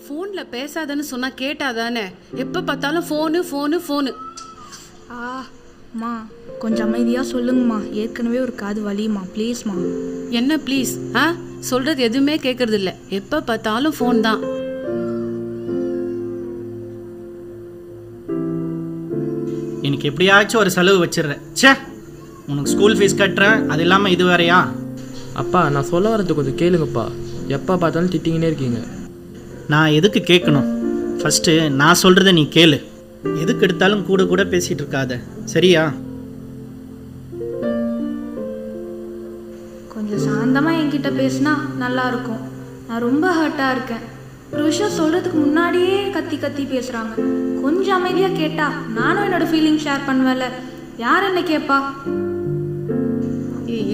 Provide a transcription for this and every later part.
ஃபோனில் பேசாதன்னு சொன்னால் கேட்டாதானே? எப்போ பார்த்தாலும் ஃபோனு ஃபோனு ஃபோனு. அம்மா கொஞ்சம் அமைதியாக சொல்லுங்கம்மா, ஏற்கனவே ஒரு காது வலியுமா, ப்ளீஸ்மா. என்ன ப்ளீஸ்? சொல்கிறது எதுவுமே கேட்கறது இல்லை, எப்போ பார்த்தாலும் ஃபோன் தான். எனக்கு எப்படியாச்சும் ஒரு செலவு வச்சிடுறேன். சே, உனக்கு ஸ்கூல் ஃபீஸ் கட்டுறேன், அது இல்லாமல் இது வேறையா? அப்பா நான் சொல்ல வரது கொஞ்சம் கேளுங்கப்பா, எப்போ பார்த்தாலும் திட்டிங்கன்னே இருக்கீங்க. நான் எதுக்கு கேட்கணும்? ஃபஸ்ட்டு நான் சொல்கிறத நீ கேளு. எதுக்கு எடுத்தாலும் கூட கூட பேசிகிட்டு இருக்காத, சரியா? கொஞ்சம் சாந்தமாக என்கிட்ட பேசினா நல்லா இருக்கும். நான் ரொம்ப ஹர்ட்டாக இருக்கேன். ஒரு விஷயம் சொல்கிறதுக்கு முன்னாடியே கத்தி கத்தி பேசுகிறாங்க. கொஞ்சம் அமைதியாக கேட்டா நானும் என்னோடய ஃபீலிங் ஷேர் பண்ணுவேன்ல, யார் என்ன கேட்பா?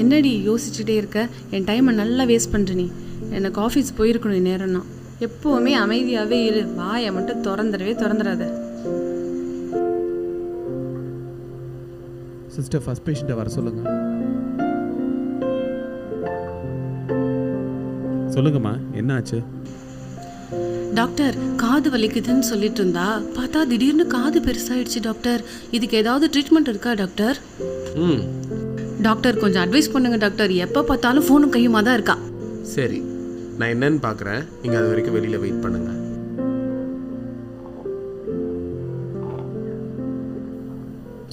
என்னடி யோசிச்சுட்டே இருக்க? என் டைமை நல்லா வேஸ்ட் பண்ணுற நீ. எனக்கு ஆஃபீஸ் போயிருக்கணும் நேரம்னா. எப்போவுமே அமைதியாகவே இரு, வாயை மட்டும் திறந்துடாத. சிஸ்டர், ஃபர்ஸ்ட் பேஷண்ட்டை வர சொல்லுங்கள். சொல்லுங்கம்மா, என்ன ஆச்சு? டாக்டர், காது வலிக்குதுன்னு சொல்லிட்டு இருந்தா, பார்த்தா திடீர்னு காது பெருசாயிடுச்சு டாக்டர். இதுக்கு ஏதாவது ட்ரீட்மெண்ட் இருக்கா டாக்டர்? டாக்டர் கொஞ்சம் அட்வைஸ் பண்ணுங்க டாக்டர். எப்போ பார்த்தாலும் ஃபோனும் கையுமா தான் இருக்கா. சரி, நான் என்னன்னு பார்க்குறேன், நீங்கள் அது வரைக்கும் வெளியில் வெயிட் பண்ணுங்க.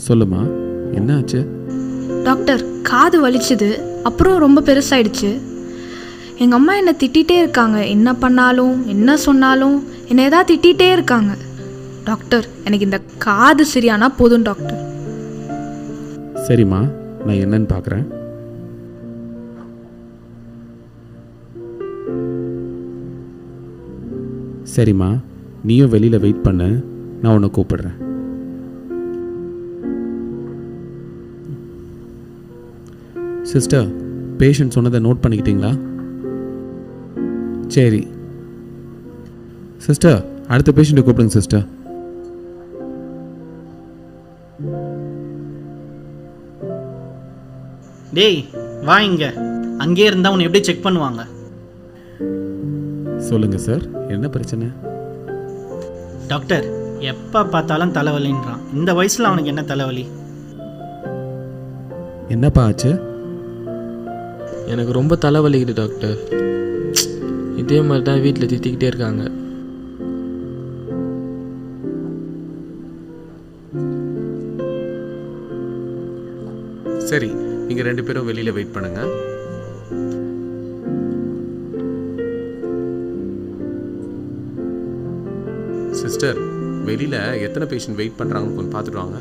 சொல்லுமா, என்ன ஆச்சு? டாக்டர், காது வலிச்சுது, அப்புறம் ரொம்ப பெருசாயிடுச்சு. எங்கள் அம்மா என்னை திட்டிகிட்டே இருக்காங்க. என்ன பண்ணாலும் என்ன சொன்னாலும் என்னை எதாவது திட்டிகிட்டே இருக்காங்க. டாக்டர், எனக்கு இந்த காது சரியானா போதும் டாக்டர். சரிம்மா, நான் என்னன்னு பார்க்குறேன். சரிம்மா, நீயும் வெளியில் வெயிட் பண்ணு, நான் உன்னை கூப்பிடுறேன். சிஸ்டர், பேஷண்ட் சொன்னதை நோட் பண்ணிக்கிட்டீங்களா? சரி சிஸ்டர், அடுத்த பேஷண்ட்டை கூப்பிடுங்க சிஸ்டர். டேய் வா இங்க. அங்கே இருந்தால் உன்னை எப்படி செக் பண்ணுவாங்க? சொல்லுங்கள் சார், என்ன பிரச்சனை? டாக்டர், எப்போ பார்த்தாலும் தலைவலின்றான். இந்த வயசில் அவனுக்கு என்ன தலைவலி? என்னப்பா ஆச்சு? எனக்கு ரொம்ப தலைவலிக்குது டாக்டர். இதே மாதிரி தான் வீட்டில் திட்டிக்கிட்டே இருக்காங்க. சரி, நீங்கள் 2 பேரும் வெளியில் வெயிட் பண்ணுங்க. சிஸ்டர், வெளியில் எத்தனை பேஷண்ட் வெயிட் பண்ணுறாங்கன்னு கொஞ்சம் பார்த்துட்டு வாங்க.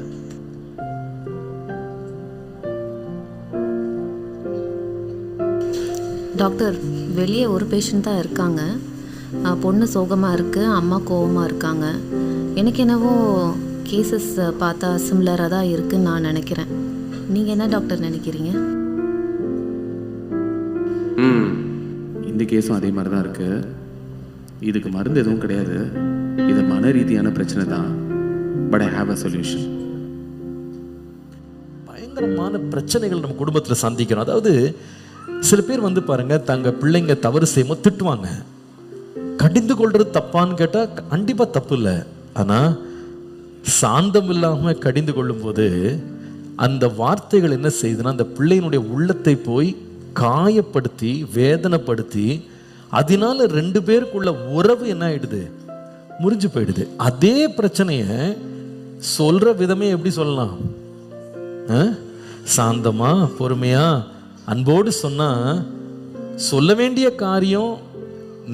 டாக்டர், வெளியே ஒரு பேஷண்ட் தான் இருக்காங்க. பொண்ணு சோகமாக இருக்குது, அம்மா கோவமாக இருக்காங்க. எனக்கு என்னவோ கேசஸ் பார்த்தா சிம்லராக தான் இருக்குன்னு நான் நினைக்கிறேன். நீங்கள் என்ன டாக்டர் நினைக்கிறீங்க? இந்த கேஸும் அதே மாதிரி தான் இருக்குது. இதுக்கு மருந்து எதுவும் கிடையாது. இது மன ரீதியான பிரச்சனை தான். But I have a solution. பயங்கரமான பிரச்சனைகள் நம்ம குடும்பத்தில் சந்திக்கிறோம். அதாவது சில பேர் பாருங்க, தங்க பிள்ளைங்க தவறு செய்யும்போது திட்டுவாங்க. கடிந்து கொள்றது தப்பான்னு கேட்டா கண்டிப்பா தப்பு இல்லை. ஆனா சாந்தம் இல்லாம கடிந்து கொள்ளும் போது அந்த வார்த்தைகள் என்ன செய்யுதுன்னா, அந்த பிள்ளையினுடைய உள்ளத்தை போய் காயப்படுத்தி வேதனைப்படுத்தி அதனால 2 பேருக்குள்ள உறவு என்ன ஆயிடுது, முறிஞ்சு போயிடுது. அதே பிரச்சனைய சொல்ற விதமே எப்படி சொல்லலாம்? சாந்தமா பொறுமையா அன்போடு சொன்னா சொல்ல வேண்டிய காரியம்,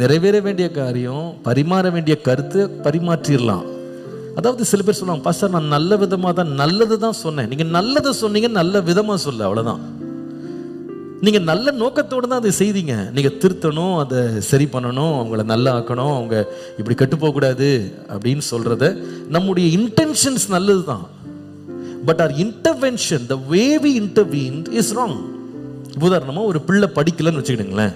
நிறைவேற வேண்டிய காரியம், பரிமாற வேண்டிய கருத்து பரிமாற்றிடலாம். அதாவது சில பேர் சொல்லுவாங்க, பாஸ்டர் நான் நல்ல விதமாக தான் நல்லது தான் சொன்னேன். நீங்கள் நல்லதை சொன்னீங்க, நல்ல விதமாக சொல்ல, அவ்வளோதான். நீங்கள் நல்ல நோக்கத்தோடு தான் அதை செய்தீங்க. நீங்கள் திருத்தணும், அதை சரி பண்ணணும், அவங்கள நல்லா ஆக்கணும், அவங்க இப்படி கெட்டு போகக்கூடாது அப்படின்னு சொல்கிறத நம்முடைய இன்டென்ஷன்ஸ் நல்லது தான். But our intervention, the way we intervened is wrong. உதாரணமாக ஒரு பிள்ளை படிக்கலைன்னு வச்சுக்கிடுங்களேன்.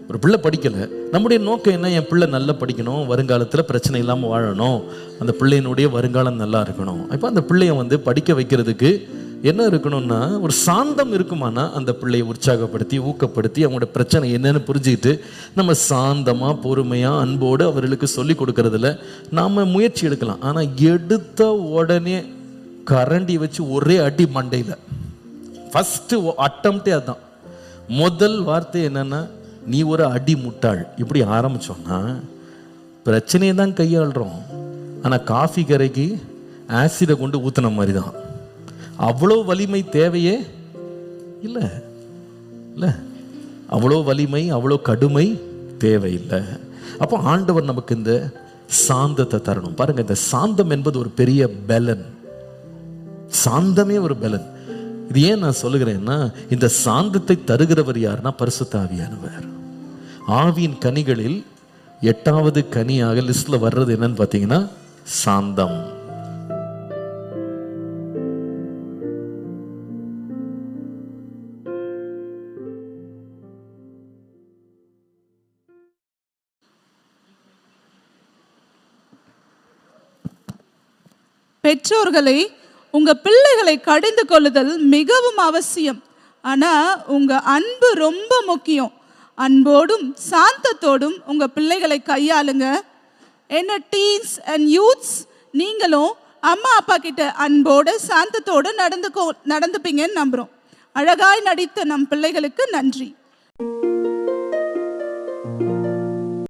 ஒரு பிள்ளை படிக்கலை, நம்முடைய நோக்கம் என்ன? என் பிள்ளை நல்லா படிக்கணும், வருங்காலத்தில் பிரச்சனை இல்லாமல் வாழணும், அந்த பிள்ளையினுடைய வருங்காலம் நல்லா இருக்கணும். இப்போ அந்த பிள்ளைய படிக்க வைக்கிறதுக்கு என்ன இருக்கணும்னா ஒரு சாந்தம் இருக்குமானா அந்த பிள்ளையை உற்சாகப்படுத்தி ஊக்கப்படுத்தி அவங்களோட பிரச்சனை என்னன்னு புரிஞ்சுக்கிட்டு நம்ம சாந்தமாக பொறுமையாக அன்போடு அவர்களுக்கு சொல்லி கொடுக்கறதுல நாம் முயற்சி எடுக்கலாம். ஆனால் எடுத்த உடனே கரண்டி வச்சு ஒரே அடி மண்டையில், ஃபஸ்ட்டு அட்டம்ப்டே அதுதான். முதல் வார்த்தை என்னன்னா, நீ ஒரு அடி முட்டாள். இப்படி ஆரம்பிச்சோன்னா பிரச்சனையை தான் கையாளுறோம், ஆனால் காஃபி கரைக்கு ஆசிடை கொண்டு ஊற்றின மாதிரி தான். அவ்வளோ வலிமை தேவையே இல்லை இல்லை, அவ்வளோ வலிமை அவ்வளோ கடுமை தேவையில்லை. அப்போ ஆண்டவர் நமக்கு இந்த சாந்தத்தை தரணும். பாருங்க, இந்த சாந்தம் என்பது ஒரு பெரிய பலன். சாந்தமே ஒரு பலன். இது ஏன் நான் சொல்லுகிறேன்னா, இந்த சாந்தத்தை தருகிறவர் யாருன்னா பரிசுத்த ஆவியானவர். ஆவியின் கனிகளில் 8வது கனியாக லிஸ்ட்ல வர்றது என்னன்னு பார்த்தீங்கன்னா சாந்தம். பெற்றோர்களை உங்க பிள்ளைகளை கடிந்து கொள்ளுதல் மிகவும் அவசியம். ஆனா உங்க அன்பு ரொம்ப முக்கியம். அன்போடும் சாந்தத்தோடும் உங்க பிள்ளைகளை கையாளுங்க. என்ன டீன்ஸ் அண்ட் யூத்ஸ், நீங்களும் அம்மா அப்பா கிட்ட அன்போடு சாந்தத்தோடு நடந்துப்பீங்கன்னு நம்புறோம். அழகாய் நடித்த நம் பிள்ளைகளுக்கு நன்றி.